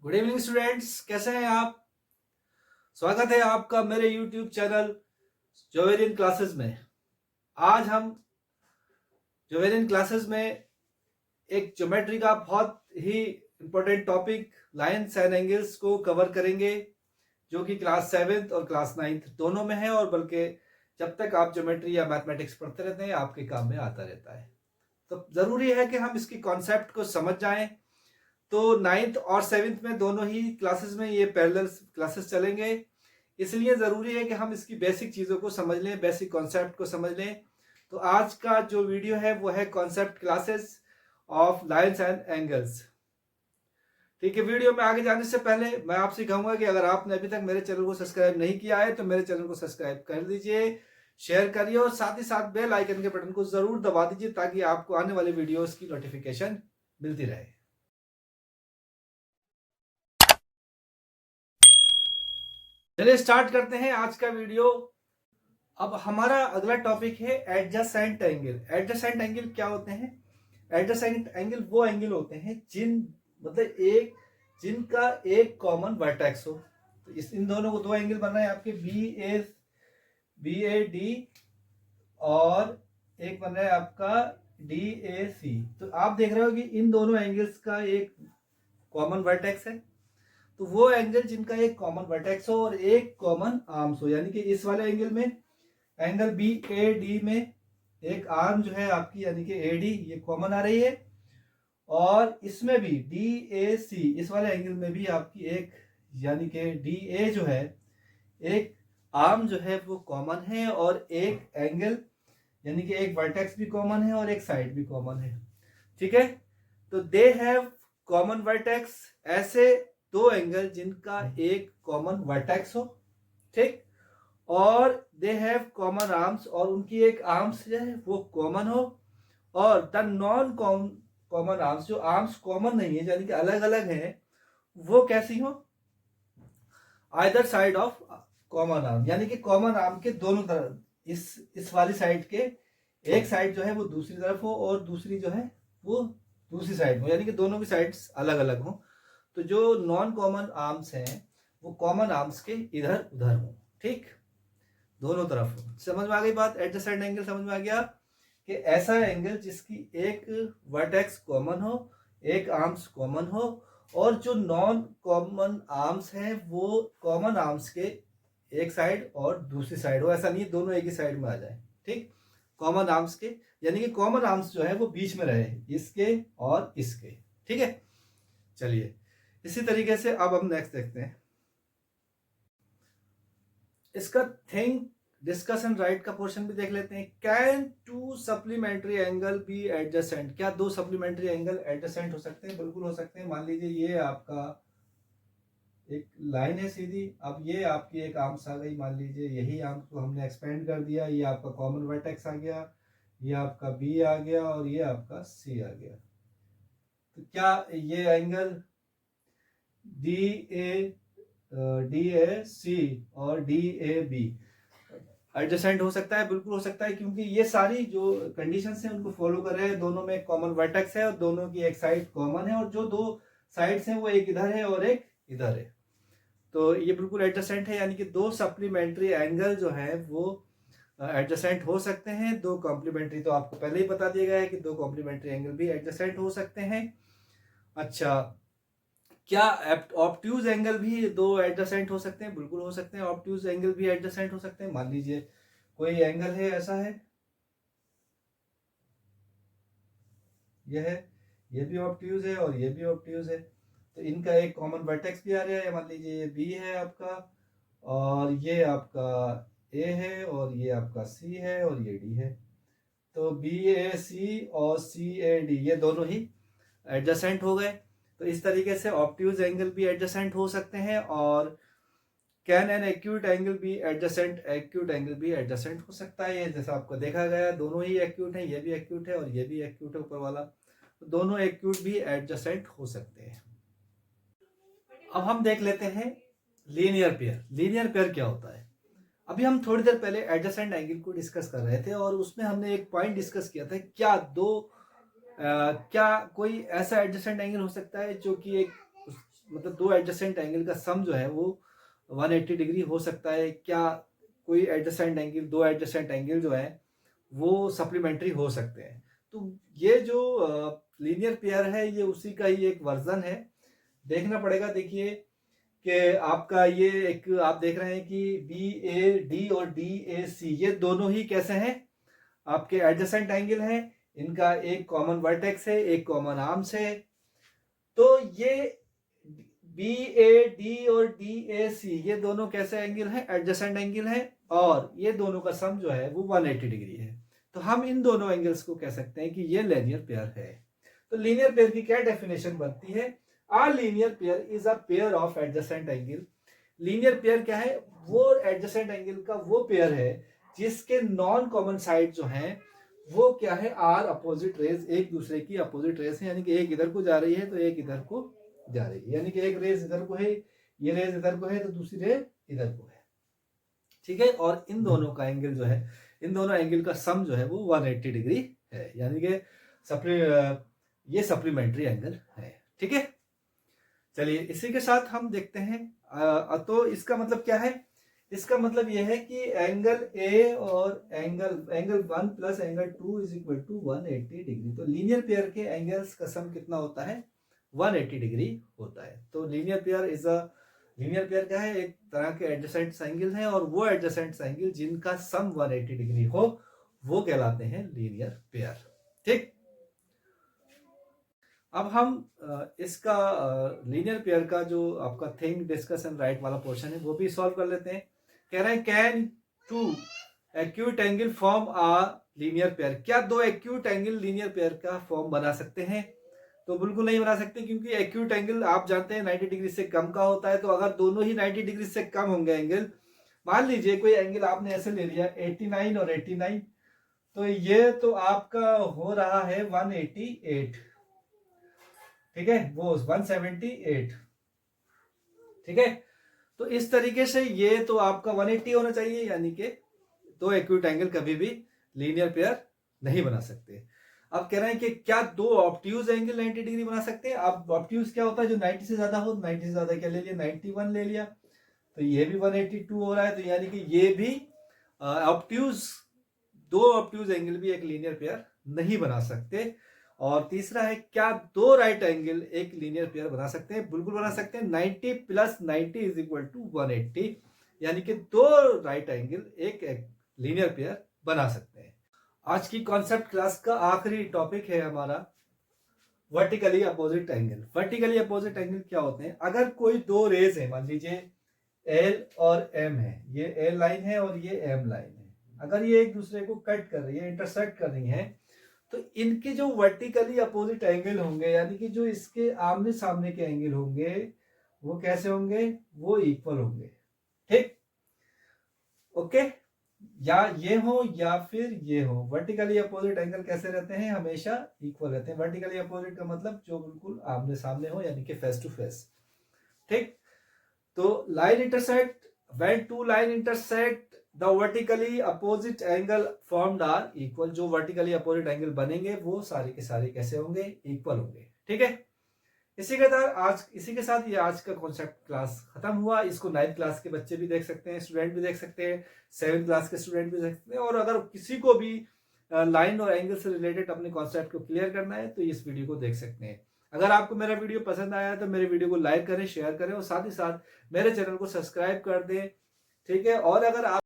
Good evening students, कैसे हैं आप। स्वागत है आपका मेरे यूट्यूब चैनल जोवेरियन क्लासेस में। आज हम जोवेरियन क्लासेस में एक ज्योमेट्री का बहुत ही important topic lines and angles को कवर करेंगे, जो कि क्लास 7th और क्लास 9th दोनों में है, और बल्कि जब तक आप ज्योमेट्री या मैथमेटिक्स पढ़ते रहते हैं आपके काम में आता रहता है। तो ज़रूरी है कि हम इसकी कॉन्सेप्ट को समझ जाएं। तो 9th और 7th में दोनों ही क्लासेस में ये पैरेलल क्लासेस चलेंगे, इसलिए ज़रूरी है कि हम इसकी बेसिक चीज़ों को समझ लें, बेसिक कॉन्सेप्ट को समझ लें। तो आज का जो वीडियो है वो है concept classes of lines and angles. ठीक है, वीडियो में आगे जाने से पहले मैं आपसे कहूँगा कि अगर आपने अभी तक मेरे चैनल को सब्सक्राइब नहीं किया है तो मेरे चैनल को सब्सक्राइब कर दीजिए, शेयर करिए और साथ ही साथ बेल आइकन के बटन को ज़रूर दबा दीजिए ताकि आपको आने वाले वीडियोस की नोटिफिकेशन मिलती रहे। चलिए स्टार्ट करते हैं आज का वीडियो। अब हमारा अगला टॉपिक है एडजेसेंट एंगल। एडजेसेंट एंगल क्या होते हैं? एडजेसेंट एंगल वो एंगल होते हैं जिनका एक कॉमन वर्टेक्स हो। तो इन दोनों को दो एंगल बन रहे हैं आपके बी ए डी और एक बन रहा है आपका डी ए सी। तो आप देख रहे हो कि इन दोनों एंगल्स का एक कॉमन वर्टेक्स है। तो वो एंगल जिनका एक कॉमन वर्टेक्स हो और एक कॉमन आर्म्स हो, यानी कि इस वाले एंगल में एंगल बी ए डी में एक आर्म जो है आपकी यानी कि ए डी ये कॉमन आ रही है, और इसमें भी डी ए सी इस वाले एंगल में भी आपकी एक यानी कि डी ए जो है एक आर्म जो है वो कॉमन है, और एक एंगल यानी कि एक वर्टेक्स भी कॉमन है और एक साइड भी कॉमन है। ठीक है, तो दे हैव कॉमन वर्टेक्स, ऐसे दो एंगल जिनका एक कॉमन वर्टेक्स हो, ठीक, और दे हैव कॉमन आर्म्स और उनकी एक आर्म्स जो है वो कॉमन हो, और द नॉन कॉमन आर्म्स जो आर्म्स कॉमन नहीं है यानी कि अलग अलग हैं वो कैसी हो? Either side of common arm, यानी कि कॉमन आर्म के दोनों तरफ, इस वाली साइड के एक साइड जो है वो दूसरी तरफ हो और दूसरी जो है वो दूसरी साइड हो, यानी कि दोनों की साइड्स अलग अलग हो। तो जो नॉन कॉमन आर्म्स हैं वो कॉमन आर्म्स के इधर उधर हो, ठीक, दोनों तरफ हो। समझ में आ गई बात? एडजेसेंट एंगल समझ में आ गया कि ऐसा एंगल जिसकी एक वर्टेक्स कॉमन हो, एक आर्म्स कॉमन हो, और जो नॉन कॉमन आर्म्स हैं वो कॉमन आर्म्स के एक साइड और दूसरी साइड हो। ऐसा नहीं है दोनों एक ही साइड में आ जाए, ठीक, कॉमन आर्म्स के यानी कि कॉमन आर्म्स जो है वो बीच में रहे, इसके और इसके। ठीक है, चलिए इसी तरीके से अब हम नेक्स्ट देखते हैं इसका थिंक डिस्कस एंड राइट का पोर्शन भी देख लेते हैं। Can two supplementary angle be adjacent? क्या दो सप्लीमेंट्री एंगल एडजेसेंट हो सकते हैं? बिल्कुल हो सकते हैं। मान लीजिए ये आपका एक लाइन है सीधी, अब ये आपकी एक आर्म्स आ गई, मान लीजिए यही आर्म्स को हमने एक्सपेंड कर दिया, ये आपका कॉमन वर्टेक्स आ गया, ये आपका बी आ गया और ये आपका सी आ गया। तो क्या ये एंगल डी ए सी और डी ए बी एडजेसेंट हो सकता है? बिल्कुल हो सकता है, क्योंकि ये सारी जो कंडीशंस हैं उनको फॉलो कर रहे हैं। दोनों में कॉमन वर्टेक्स है और दोनों की एक साइड कॉमन है, और जो दो साइड्स हैं वो एक इधर है और एक इधर है। तो ये बिल्कुल एडजेसेंट है, यानी कि दो सप्लीमेंट्री एंगल जो है वो एडजेसेंट हो सकते हैं। दो कॉम्प्लीमेंट्री तो आपको पहले ही बता दिया गया है कि दो कॉम्प्लीमेंट्री एंगल भी एडजेसेंट हो सकते हैं। अच्छा, क्या ऑब्ट्यूज एंगल भी दो एडजेसेंट हो सकते हैं? बिल्कुल हो सकते हैं, ऑब्ट्यूज एंगल भी एडजेसेंट हो सकते हैं। मान लीजिए कोई एंगल है, ऐसा है, यह है, ये भी ऑब्ट्यूज है और ये भी ऑब्ट्यूज है, तो इनका एक कॉमन वर्टेक्स भी आ रहा है। मान लीजिए ये बी है आपका और ये आपका ए है और ये आपका सी है और ये डी है। तो बी ए सी और सी ए डी ये दोनों ही एडजेसेंट हो गए। तो इस तरीके से ऑब्ट्यूज एंगल भी एडजेसेंट हो सकते हैं, और कैन एन एक्यूट एंगल भी एडजेसेंट? एक्यूट एंगल भी एडजेसेंट हो सकता है, जैसा आपको देखा गया दोनों ही एक्यूट है, ये भी एक्यूट है और ये भी एक्यूट है ऊपर वाला, तो दोनों एक्यूट भी एडजेसेंट हो सकते हैं। अब हम देख लेते हैं लीनियर पेयर। लीनियर पेयर क्या होता है? अभी हम थोड़ी देर पहले एडजेसेंट एंगल को डिस्कस कर रहे थे और उसमें हमने एक पॉइंट डिस्कस किया था, क्या कोई ऐसा एडजेसेंट एंगल हो सकता है जो कि एक मतलब दो एडजेसेंट एंगल का सम जो है वो 180 डिग्री हो सकता है क्या? कोई एडजेसेंट एंगल, दो एडजेसेंट एंगल जो है वो सप्लीमेंट्री हो सकते हैं। तो ये जो लीनियर पेयर है ये उसी का ही एक वर्जन है। देखना पड़ेगा। देखिए कि आपका ये एक आप देख रहे हैं कि बी ए डी और डी ए सी ये दोनों ही कैसे हैं? आपके एडजेसेंट एंगल हैं। इनका एक कॉमन वर्टेक्स है, एक कॉमन आर्म्स है। तो ये बी ए डी और डी ए सी ये दोनों कैसे एंगल हैं? एडजेसेंट एंगल हैं और ये दोनों का सम जो है वो 180 डिग्री है। तो हम इन दोनों एंगल्स को कह सकते हैं कि ये लीनियर पेयर है। तो लीनियर पेयर की क्या डेफिनेशन बनती है? A linear pair is a pair of adjacent angle. Linear pair क्या है? वो एडजेसेंट एंगल का वो पेयर है जिसके नॉन कॉमन साइड जो हैं वो क्या है? आर अपोजिट रेज, एक दूसरे की अपोजिट रेज है। यानी कि एक इधर को जा रही है तो एक इधर को जा रही है। यानी कि एक रेज इधर को है, ये रेज इधर को है तो दूसरी रेज इधर को है। ठीक है। और इन दोनों का एंगल जो है, इन दोनों एंगल का सम जो है वो 180 डिग्री है। यानी कि ये सप्लीमेंट्री एंगल है। ठीक है। चलिए इसी के साथ हम देखते हैं तो इसका मतलब क्या है? इसका मतलब यह है कि एंगल ए और angle 1 plus angle 2 is equal to 180 degree. तो लीनियर पेयर के एंगल्स का सम कितना होता है? 180 डिग्री होता है। तो लीनियर पेयर क्या है? एक तरह के एडजेसेंट एंगल हैं और वो एडजेसेंट एंगल जिनका सम 180 डिग्री हो वो कहलाते हैं लीनियर पेयर। ठीक। अब हम इसका लीनियर पेयर का जो आपका थिंक डिस्कस एंड राइट वाला पोर्शन है वो भी सॉल्व कर लेते हैं। कह रहे हैं can two acute angle form a linear pair. क्या दो एक्यूट एंगल लीनियर पेयर का फॉर्म बना सकते हैं? तो बिल्कुल नहीं बना सकते, क्योंकि एक्यूट एंगल आप जानते हैं 90 डिग्री से कम का होता है। तो अगर दोनों ही 90 डिग्री से कम होंगे एंगल, मान लीजिए कोई एंगल आपने ऐसे ले लिया 89 और 89, तो ये तो आपका हो रहा है 188। ठीक है, वो 178। ठीक है। तो इस तरीके से ये तो आपका 180 होना चाहिए। यानी कि दो एक्यूट एंगल कभी भी लीनियर पेयर नहीं बना सकते। अब कह रहे हैं कि क्या दो ऑब्ट्यूज एंगल 90 डिग्री बना सकते हैं? अब ऑब्ट्यूज क्या होता है? जो 90 से ज्यादा हो। 90 से ज्यादा क्या ले लिया? 91 ले लिया, तो ये भी 182 हो रहा है। तो यानी कि ये भी ऑब्ट्यूज, दो ऑब्ट्यूज एंगल भी एक लीनियर पेयर नहीं बना सकते। और तीसरा है, क्या दो राइट एंगल एक लीनियर पेयर बना सकते हैं? बिल्कुल बना सकते हैं। 90 प्लस 90 इज इक्वल टू 180। यानी कि दो राइट एंगल एक लीनियर पेयर बना सकते हैं। आज की कॉन्सेप्ट क्लास का आखिरी टॉपिक है हमारा vertically opposite angle. Vertically opposite angle क्या होते हैं? अगर कोई दो रेज है, मान लीजिए एल और एम है, ये एल लाइन है और ये एम लाइन है, अगर ये एक दूसरे को कट कर रही है, इंटरसेक्ट कर रही है, तो इनके जो वर्टिकली अपोजिट एंगल होंगे, यानी कि जो इसके आमने सामने के एंगल होंगे, वो कैसे होंगे? वो इक्वल होंगे। ठीक। ओके। या ये हो या फिर ये हो, वर्टिकली अपोजिट एंगल कैसे रहते हैं? हमेशा इक्वल रहते हैं। वर्टिकली अपोजिट का मतलब जो बिल्कुल आमने सामने हो, यानी कि फेस टू फेस। ठीक। तो line intersect, when two line intersect the vertically opposite angle formed are equal. जो वर्टिकली अपोजिट एंगल बनेंगे वो सारे के सारे कैसे होंगे? इक्वल होंगे। ठीक है। इसी के साथ ये आज का कॉन्सेप्ट क्लास खत्म हुआ। इसको 9th क्लास के बच्चे भी देख सकते हैं, स्टूडेंट भी देख सकते हैं, 7th क्लास के स्टूडेंट भी देख सकते हैं। और अगर किसी को भी लाइन और एंगल से रिलेटेड अपने कॉन्सेप्ट को क्लियर करना है तो इस वीडियो को देख सकते हैं। अगर आपको मेरा वीडियो पसंद आया है तो मेरे वीडियो को लाइक करें, शेयर करें और साथ ही साथ मेरे चैनल को सब्सक्राइब कर दें। ठीक है। और अगर आप